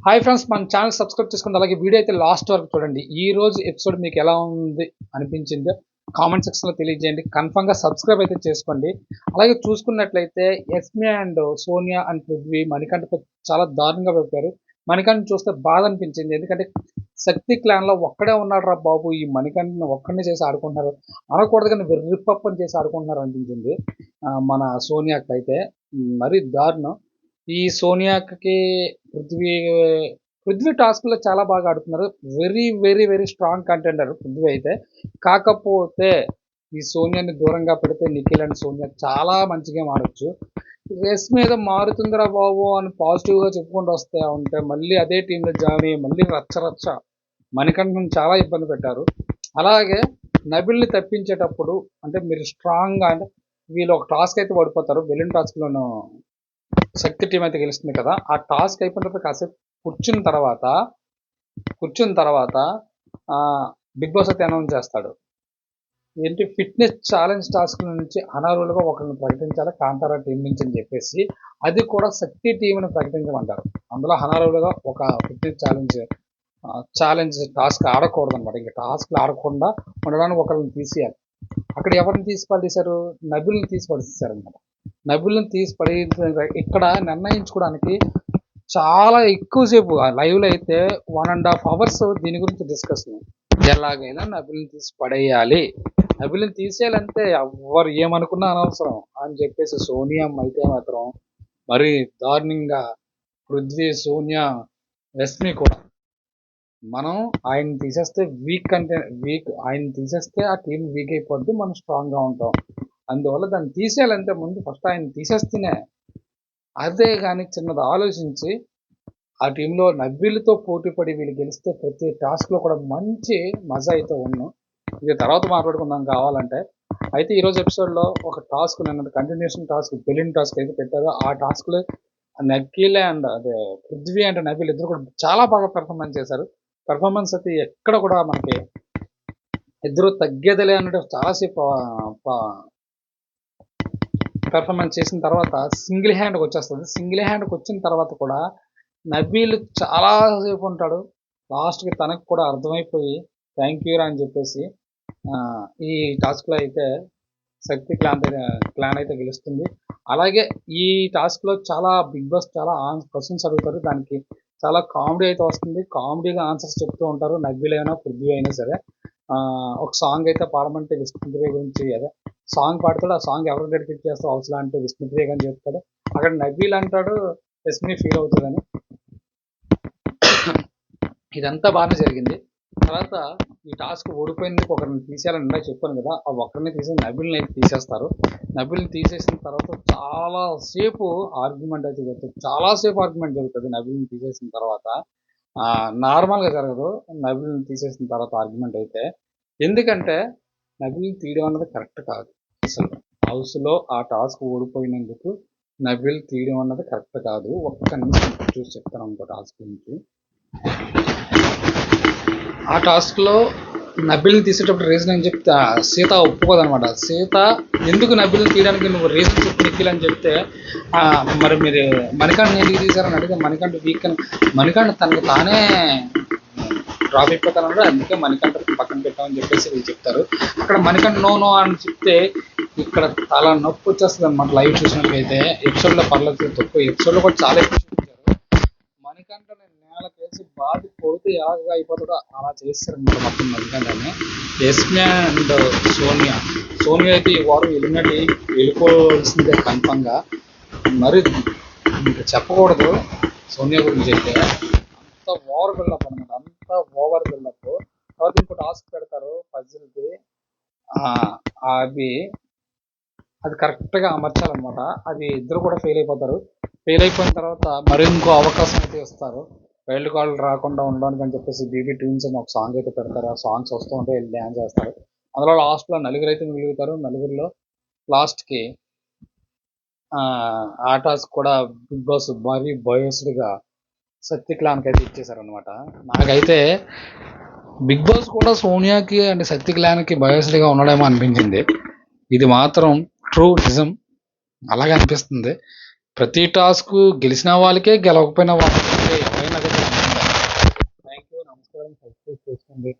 Hi friends, మన channel subscribe చేసుకోండి. అలాగే వీడియో అయితే లాస్ట్ వరకు చూడండి. ఈ రోజు ఎపిసోడ్ మీకు ఎలా ఉంది అనిపించిందో కామెంట్ సెక్షన్లో తెలియజేయండి. కన్ఫర్మ్గా సబ్స్క్రైబ్ అయితే చేసుకోండి. అలాగే చూసుకున్నట్లయితే ఎస్మి అండ్ సోనియా అండ్ పృథ్వీ మణికంఠతో చాలా దారుణంగా పెట్టారు. మణికంఠ చూస్తే బాధ అనిపించింది. ఎందుకంటే శక్తి క్లాన్లో ఒక్కడే ఉన్నాడు రా బాబు, ఈ మణికంఠని ఒక్కడిని చేసి ఆడుకుంటున్నారు అనకూడదు, కానీ వెర్రిపప్పని చేసి ఆడుకుంటున్నారు అనిపించింది మన సోనియాకి అయితే. మరీ దారుణం. ఈ సోనియాకి పృథ్వీ పృథ్వీ టాస్క్లో చాలా బాగా ఆడుతున్నారు. Very very very strong contender Prithvi అయితే. కాకపోతే ఈ సోనియాని దూరంగా పెడితే నిఖిల్ అండ్ సోనియా చాలా మంచి గేమ్ ఆడొచ్చు. రేస్ మీద మారుతుందిరా బాబు అని పాజిటివ్గా చెప్పుకుంటూ వస్తే ఉంటే మళ్ళీ అదే టీంలో జాయిన్ అయ్యి మళ్ళీ రచ్చ మణికంఠను చాలా ఇబ్బంది పెట్టారు. అలాగే నబిల్ని తప్పించేటప్పుడు అంటే మీరు స్ట్రాంగ్గా అంటే వీళ్ళు ఒక టాస్క్ అయితే ఓడిపోతారు. బెలూన్ టాస్క్లోనూ శక్తి టీం అయితే గెలుస్తుంది కదా. ఆ టాస్క్ అయిపోయిన తర్వాత కాసేపు కూర్చున్న తర్వాత బిగ్ బాస్ అయితే అనౌన్స్ చేస్తాడు. ఏంటి, ఫిట్నెస్ ఛాలెంజ్ టాస్క్ నుంచి అనర్హులుగా ఒకరిని ప్రకటించాలి కాంతారా టీం నుంచి అని చెప్పేసి, అది కూడా శక్తి టీంని ప్రకటించమంటారు. అందులో అనర్హులుగా ఒక ఫిట్నెస్ ఛాలెంజ్ టాస్క్ ఆడకూడదు అనమాట. ఇంకా టాస్క్లు ఆడకుండా ఉండడానికి ఒకరిని తీసేయాలి. అక్కడ ఎవరిని తీసి పడేశారు? నబిల్ని తీసి పడేసారు అనమాట. నబిల్ని తీసి పడే ఇక్కడ నిర్ణయించుకోవడానికి చాలా ఎక్కువసేపు లైవ్లో అయితే 1.5 hours దీని గురించి డిస్కషన్. ఎలాగైనా నబిల్ని తీసి పడేయాలి, నబిల్ని తీసేయాలంటే ఎవరు ఏమనుకున్నా అనవసరం అని చెప్పేసి సోనియా అయితే మాత్రం మరి దారుణంగా పృథ్వీ, సోనియా, రష్మి కూడా మనం ఆయన తీసేస్తే ఆయన తీసేస్తే ఆ టీం వీక్ అయిపోద్ది, మనం స్ట్రాంగ్గా ఉంటాం. అందువల్ల దాన్ని తీసేయాలంటే ముందు ఫస్ట్ ఆయన తీసేస్తేనే. అదే కానీ చిన్నది ఆలోచించి ఆ టీంలో నబిల్తో పోటీ పడి వీళ్ళు గెలిస్తే ప్రతి టాస్క్లో కూడా మంచి మజా అయితే ఉన్నాం. ఇది తర్వాత మాట్లాడుకుందాం కావాలంటే. అయితే ఈరోజు ఎపిసోడ్లో ఒక టాస్క్, నిన్న కంటిన్యూషన్ టాస్క్, బెలూన్ టాస్క్ అయితే పెట్టారు. ఆ టాస్క్లో నకీల్ అండ్ అదే పృథ్వీ అండ్ నబిల్ ఇద్దరు కూడా చాలా బాగా పెర్ఫార్మెన్స్ చేశారు. పెర్ఫార్మెన్స్ అయితే ఎక్కడ కూడా మనకి ఇద్దరు తగ్గేదిలే అన్నట్టు చాలాసేపు పెర్ఫార్మెన్స్ చేసిన తర్వాత సింగిల్ హ్యాండ్కి వచ్చేస్తుంది. సింగిల్ హ్యాండ్కి వచ్చిన తర్వాత కూడా నబీల్ చాలాసేపు ఉంటాడు. లాస్ట్కి తనకు కూడా అర్థమైపోయి థ్యాంక్ యూ అని చెప్పేసి ఈ టాస్క్లో అయితే శక్తి క్లాన్ అయితే గెలుస్తుంది. అలాగే ఈ టాస్క్లో చాలా బిగ్ బాస్ చాలా క్వశ్చన్స్ అడుగుతారు. దానికి చాలా కామెడీ అయితే వస్తుంది. కామెడీగా ఆన్సర్స్ చెప్తూ ఉంటారు. నబీల్ అయినా పృథ్వీ అయినా సరే. ఒక సాంగ్ అయితే పాడమంటే విష్ణుప్రియ గురించి, అదే సాంగ్ పాడతాడు. ఆ సాంగ్ ఎవరు డెడికేట్ చేస్తావు అవసరం అంటే విష్ణుప్రియ అని చెప్తాడు. అక్కడ నబీల్ అంటాడు ఎస్మి ఫీల్ అవుతుందని. ఇదంతా బాగానే జరిగింది. తర్వాత ఈ టాస్క్ ఓడిపోయినందుకు ఒకరిని తీసేయాలని ఇందాక చెప్పాను కదా, ఆ ఒక్కరిని తీసి నబిల్ని అయితే తీసేస్తారు. నబిల్ని తీసేసిన తర్వాత చాలాసేపు ఆర్గ్యుమెంట్ అయితే జరుగుతుంది. నబిల్ని తీసేసిన తర్వాత నార్మల్గా జరగదు. నబిల్ని తీసేసిన తర్వాత ఆర్గ్యుమెంట్ అయితే, ఎందుకంటే నబిల్ని తీయడం అన్నది కరెక్ట్ కాదు. అసలు హౌస్లో ఆ టాస్క్ ఓడిపోయినందుకు నబిల్ తీయడం అన్నది కరెక్ట్ కాదు. ఒక్క నిమిషం చూసి చెప్తాను ఇంకో టాస్క్ గురించి. ఆ టాస్క్లో నబిల్ని తీసేటప్పుడు రీజన్ అని చెప్తే సీత ఒప్పుకోదనమాట. సీత ఎందుకు నబిల్ని తీయడానికి నువ్వు రీజన్ చెప్పి నిఖిల్ అని చెప్తే, మరి మీరు మణికంఠ ఎందుకు తీశారని అడిగితే మణికంఠ వీక్ అని, మణికంఠ తనకు తానే డ్రాప్ అయిపోతానన్నాడు, అందుకే మణికంఠ పక్కన పెట్టామని చెప్పేసి వీళ్ళు చెప్తారు. అక్కడ మణికంఠ నో అని చెప్తే ఇక్కడ చాలా నొప్పి వచ్చేస్తుంది అనమాట. లైవ్ చూసినట్లయితే ఎపిసోడ్లో పర్లేదు, తక్కువ ఎపిసోడ్లో కూడా చాలా ఎక్కువ చూపించారు. మణికంఠ నేల కేసి బాధ కొడితే ఎలాగా అయిపోతుందో అలా చేస్తారు అనమాట మొత్తం మణికంఠని. ఎస్మి అండ్ సోనియా అయితే ఈ వారం వెళ్ళిపోవాల్సిందే కన్ఫర్మ్గా. మరి ఇంకా చెప్పకూడదు సోనియా గురించి అయితే. అంత ఓవర్ బిల్డప్ అనమాట, అంత ఓవర్ బిల్డప్. తర్వాత ఇంకో టాస్క్ పెడతారు పజిల్ది, అది కరెక్ట్గా అమర్చాలన్నమాట. అది ఇద్దరు కూడా ఫెయిల్ అయిపోతారు. ఫెయిల్ అయిపోయిన తర్వాత మరి ఇంకో అవకాశం అయితే ఇస్తారు వైల్డ్ కార్డు రాకుండా ఉండడానికి అని చెప్పేసి. బీబీ ట్యూన్స్ అని ఒక సాంగ్ అయితే పెడతారు. ఆ సాంగ్స్ వస్తూ ఉంటే వెళ్ళి డ్యాన్స్ చేస్తారు. అందులో లాస్ట్లో నలుగురు అయితే మిగులుతారు. నలుగురిలో లాస్ట్కి ఆ టాస్క్ కూడా బిగ్ బాస్ మరీ బయోస్డ్గా శక్తి క్లాన్కి అయితే ఇచ్చేసారనమాట. నాకైతే బిగ్ బాస్ కూడా సోనియాకి అండ్ శక్తి క్లాన్కి బయోస్డ్గా ఉండడేమో అనిపించింది. ఇది మాత్రం ట్రూ నిజం, అలాగే అనిపిస్తుంది. ప్రతి టాస్క్ గెలిచిన వాళ్ళకే గెలవకపోయిన వాళ్ళకే ఎవరైనా అది